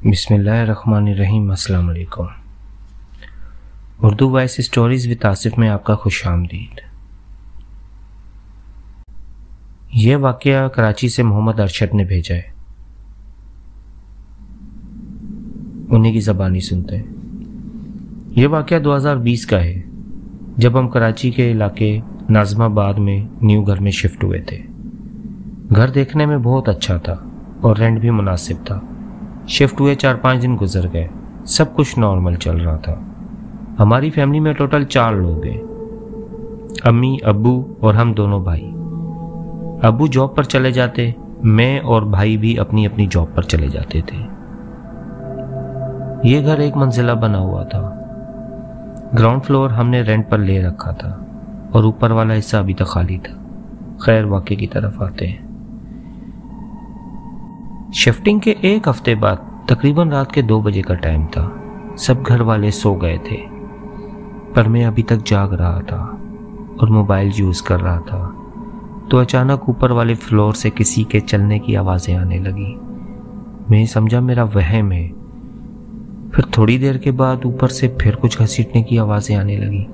बिस्मिल्लाहिर्रहमानिर्रहीम। अस्सलाम वालेकुम। Urdu voice stories with Asif में आपका खुशामदीद। यह वाक़या कराची से मोहम्मद अरशद ने भेजा है, उन्हीं की ज़बानी सुनते हैं। यह वाक़या 2020 का है, जब हम कराची के इलाके नाज़माबाद में न्यू घर में शिफ्ट हुए थे। घर देखने में बहुत अच्छा था और रेंट भी मुनासिब था। शिफ्ट हुए 4-5 दिन गुजर गए, सब कुछ नॉर्मल चल रहा था। हमारी फैमिली में टोटल 4 लोग हैं, अम्मी, अब्बू और हम दोनों भाई। अब्बू जॉब पर चले जाते, मैं और भाई भी अपनी अपनी जॉब पर चले जाते थे। ये घर 1 मंजिला बना हुआ था। ग्राउंड फ्लोर हमने रेंट पर ले रखा था और ऊपर वाला हिस्सा अभी तक खाली था। खैर, वाक़े की तरफ आते हैं। शिफ्टिंग के 1 हफ्ते बाद तकरीबन रात के 2 बजे का टाइम था। सब घर वाले सो गए थे, पर मैं अभी तक जाग रहा था और मोबाइल यूज़ कर रहा था। तो अचानक ऊपर वाले फ्लोर से किसी के चलने की आवाज़ें आने लगी। मैं समझा मेरा वहम है। फिर थोड़ी देर के बाद ऊपर से फिर कुछ घसीटने की आवाज़ें आने लगी,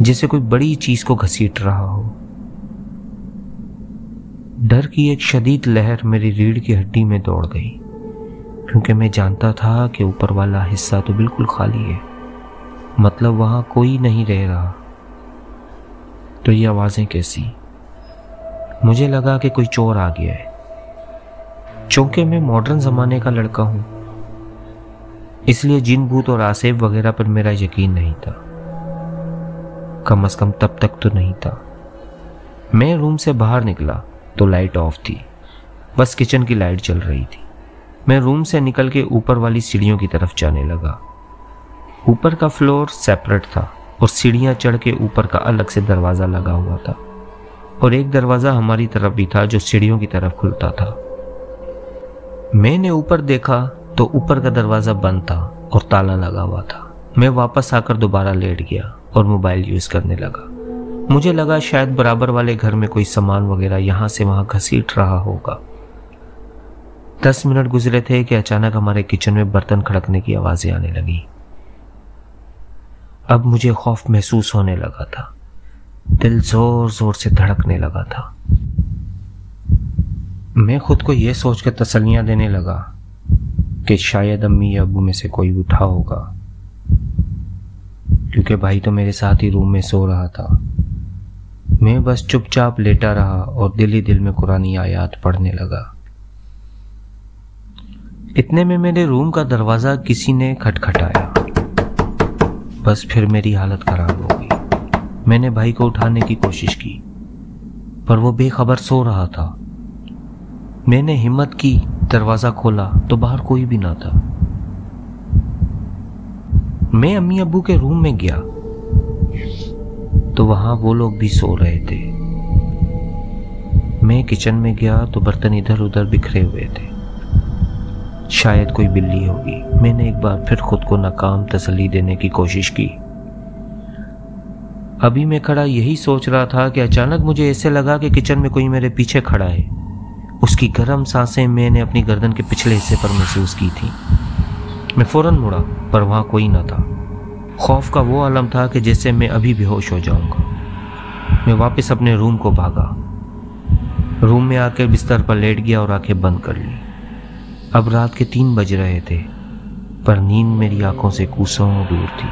जैसे कोई बड़ी चीज़ को घसीट रहा हो। डर की एक शदीद लहर मेरी रीढ़ की हड्डी में दौड़ गई, क्योंकि मैं जानता था कि ऊपर वाला हिस्सा तो बिल्कुल खाली है, मतलब वहां कोई नहीं रह रहा। तो ये आवाज़ें कैसी? मुझे लगा कि कोई चोर आ गया है। चूंकि मैं मॉडर्न ज़माने का लड़का हूं, इसलिए जिन, भूत और आसेब वगैरह पर मेरा यकीन नहीं था। कम से कम तब तक तो नहीं था। मैं रूम से बाहर निकला तो लाइट ऑफ थी, बस किचन की लाइट जल रही थी। मैं रूम से निकल के ऊपर वाली सीढ़ियों की तरफ जाने लगा। ऊपर का फ्लोर सेपरेट था और सीढ़ियां चढ़ के ऊपर का अलग से दरवाज़ा लगा हुआ था, और एक दरवाज़ा हमारी तरफ भी था जो सीढ़ियों की तरफ खुलता था। मैंने ऊपर देखा तो ऊपर का दरवाज़ा बंद था और ताला लगा हुआ था। मैं वापस आकर दोबारा लेट गया और मोबाइल यूज़ करने लगा। मुझे लगा शायद बराबर वाले घर में कोई सामान वगैरह यहाँ से वहाँ घसीट रहा होगा। 10 मिनट गुजरे थे कि अचानक हमारे किचन में बर्तन खड़कने की आवाज़ें आने लगी। अब मुझे खौफ महसूस होने लगा था। दिल जोर जोर से धड़कने लगा था। मैं खुद को यह सोचकर तसल्लियां देने लगा कि शायद अम्मी या अब्बू में से कोई उठा होगा, क्योंकि भाई तो मेरे साथ ही रूम में सो रहा था। मैं बस चुपचाप लेटा रहा और दिल ही दिल में कुरानी आयात पढ़ने लगा। इतने में मेरे रूम का दरवाजा किसी ने खटखटाया। बस फिर मेरी हालत खराब हो गई। मैंने भाई को उठाने की कोशिश की, पर वो बेखबर सो रहा था। मैंने हिम्मत की, दरवाजा खोला तो बाहर कोई भी ना था। मैं अम्मी अब्बू के रूम में गया तो वहां वो लोग भी सो रहे थे। मैं किचन में गया तो बर्तन इधर उधर बिखरे हुए थे। शायद कोई बिल्ली होगी। मैंने एक बार फिर खुद को नाकाम तसल्ली देने की कोशिश की। अभी मैं खड़ा यही सोच रहा था कि अचानक मुझे ऐसे लगा कि किचन में कोई मेरे पीछे खड़ा है। उसकी गर्म सांसें मैंने अपनी गर्दन के पिछले हिस्से पर महसूस की थी। मैं फौरन मुड़ा, पर वहां कोई न था। खौफ का वो आलम था कि जैसे मैं अभी बेहोश हो जाऊंगा। मैं वापस अपने रूम को भागा। रूम में आकर बिस्तर पर लेट गया और आंखें बंद कर ली। अब रात के 3 बज रहे थे, पर नींद मेरी आंखों से कोसों दूर थी।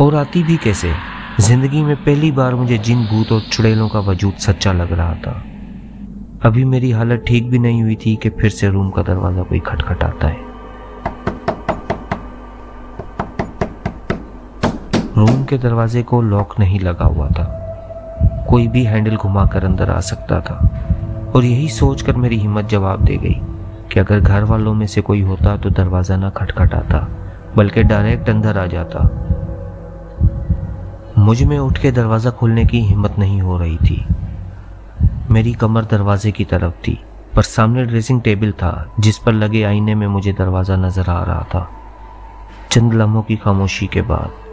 और आती भी कैसे? जिंदगी में पहली बार मुझे जिन, भूत और चुड़ैलों का वजूद सच्चा लग रहा था। अभी मेरी हालत ठीक भी नहीं हुई थी कि फिर से रूम का दरवाजा कोई खटखटाता है। रूम के दरवाजे को लॉक नहीं लगा हुआ था। कोई भी हैंडल घुमाकर अंदर आ सकता था, और यही सोचकर मेरी हिम्मत जवाब दे गई कि अगर घर वालों में से कोई होता तो दरवाजा ना खटखटाता, बल्कि डायरेक्ट अंदर आ जाता। मुझ में उठ के दरवाजा खोलने की हिम्मत नहीं हो रही थी। मेरी कमर दरवाजे की तरफ थी, पर सामने ड्रेसिंग टेबल था जिस पर लगे आईने में मुझे दरवाजा नजर आ रहा था। चंद लम्हों की खामोशी के बाद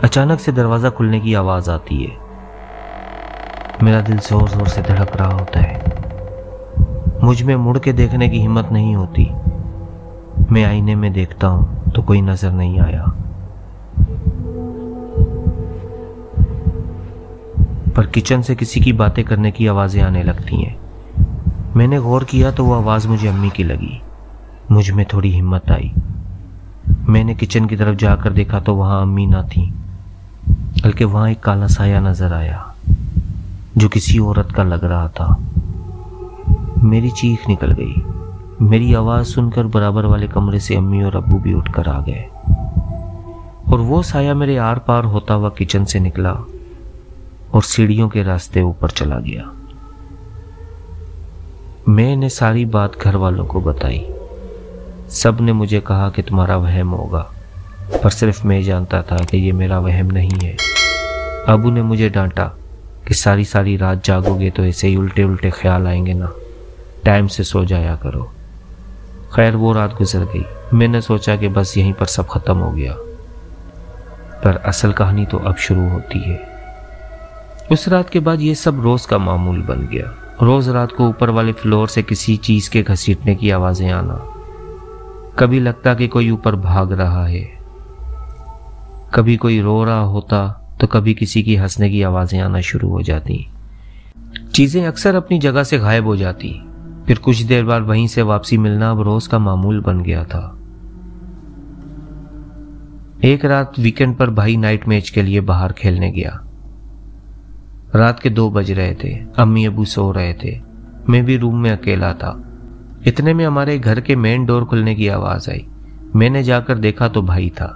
अचानक से दरवाजा खुलने की आवाज आती है। मेरा दिल जोर जोर से धड़क रहा होता है। मुझ में मुड़ के देखने की हिम्मत नहीं होती। मैं आईने में देखता हूं तो कोई नजर नहीं आया, पर किचन से किसी की बातें करने की आवाजें आने लगती हैं। मैंने गौर किया तो वो आवाज मुझे अम्मी की लगी। मुझ में थोड़ी हिम्मत आई। मैंने किचन की तरफ जाकर देखा तो वहां अम्मी ना थी, बल्कि वहां एक काला साया नजर आया जो किसी औरत का लग रहा था। मेरी चीख निकल गई। मेरी आवाज सुनकर बराबर वाले कमरे से अम्मी और अब्बू भी उठकर आ गए और वो साया मेरे आर पार होता हुआ किचन से निकला और सीढ़ियों के रास्ते ऊपर चला गया। मैंने सारी बात घर वालों को बताई। सब ने मुझे कहा कि तुम्हारा वहम होगा, पर सिर्फ मैं जानता था कि ये मेरा वहम नहीं है। अबू ने मुझे डांटा कि सारी सारी रात जागोगे तो ऐसे ही उल्टे उल्टे ख्याल आएंगे ना, टाइम से सो जाया करो। खैर वो रात गुजर गई। मैंने सोचा कि बस यहीं पर सब खत्म हो गया, पर असल कहानी तो अब शुरू होती है। उस रात के बाद ये सब रोज का मामूल बन गया। रोज रात को ऊपर वाले फ्लोर से किसी चीज के घसीटने की आवाजें आना। कभी लगता कि कोई ऊपर भाग रहा है, कभी कोई रो रहा होता तो कभी किसी की हंसने की आवाजें आना शुरू हो जाती। चीजें अक्सर अपनी जगह से गायब हो जाती, फिर कुछ देर बाद वहीं से वापसी मिलना अब रोज का मामूल बन गया था। एक रात वीकेंड पर भाई नाइट मैच के लिए बाहर खेलने गया। रात के 2 बज रहे थे। अम्मी अबू सो रहे थे, मैं भी रूम में अकेला था। इतने में हमारे घर के मेन डोर खुलने की आवाज आई। मैंने जाकर देखा तो भाई था।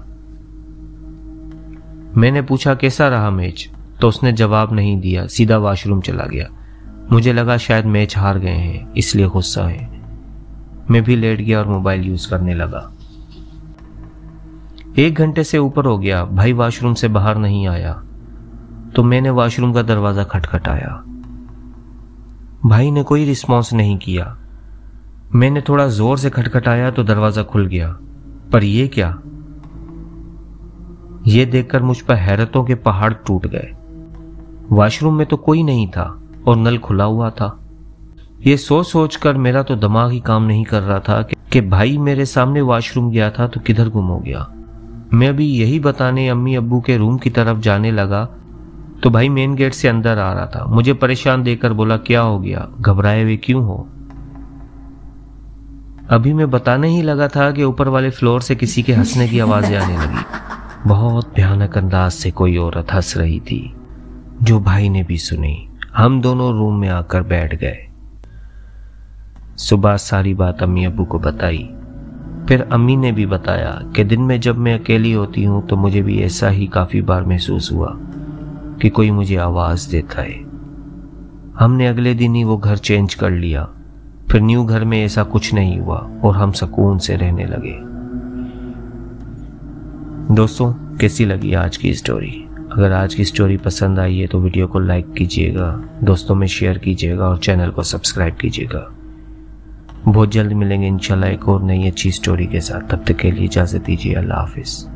मैंने पूछा कैसा रहा मैच, तो उसने जवाब नहीं दिया, सीधा वॉशरूम चला गया। मुझे लगा शायद मैच हार गए हैं, इसलिए गुस्सा है। मैं भी लेट गया और मोबाइल यूज करने लगा। 1 घंटे से ऊपर हो गया, भाई वॉशरूम से बाहर नहीं आया, तो मैंने वॉशरूम का दरवाजा खटखटाया। भाई ने कोई रिस्पॉन्स नहीं किया। मैंने थोड़ा जोर से खटखटाया तो दरवाजा खुल गया, पर यह क्या? यह देखकर मुझ पर हैरतों के पहाड़ टूट गए। वॉशरूम में तो कोई नहीं था और नल खुला हुआ था। यह सोच कर मेरा तो दिमाग ही काम नहीं कर रहा था कि भाई मेरे सामने वॉशरूम गया था तो किधर गुम हो गया। मैं अभी यही बताने अम्मी अब्बू के रूम की तरफ जाने लगा तो भाई मेन गेट से अंदर आ रहा था। मुझे परेशान देखकर बोला, क्या हो गया, घबराए हुए क्यों हो? अभी मैं बताने ही लगा था कि ऊपर वाले फ्लोर से किसी के हंसने की आवाजें आने लगी। बहुत भयानक अंदाज से कोई औरत हंस रही थी, जो भाई ने भी सुनी। हम दोनों रूम में आकर बैठ गए। सुबह सारी बात अम्मी अब्बू को बताई। फिर अम्मी ने भी बताया कि दिन में जब मैं अकेली होती हूँ तो मुझे भी ऐसा ही काफी बार महसूस हुआ कि कोई मुझे आवाज देता है। हमने अगले दिन ही वो घर चेंज कर लिया। फिर न्यू घर में ऐसा कुछ नहीं हुआ और हम सुकून से रहने लगे। दोस्तों, कैसी लगी आज की स्टोरी? अगर आज की स्टोरी पसंद आई है तो वीडियो को लाइक कीजिएगा, दोस्तों में शेयर कीजिएगा और चैनल को सब्सक्राइब कीजिएगा। बहुत जल्द मिलेंगे इंशाल्लाह एक और नई अच्छी स्टोरी के साथ। तब तक के लिए इजाजत दीजिए। अल्लाह हाफिज।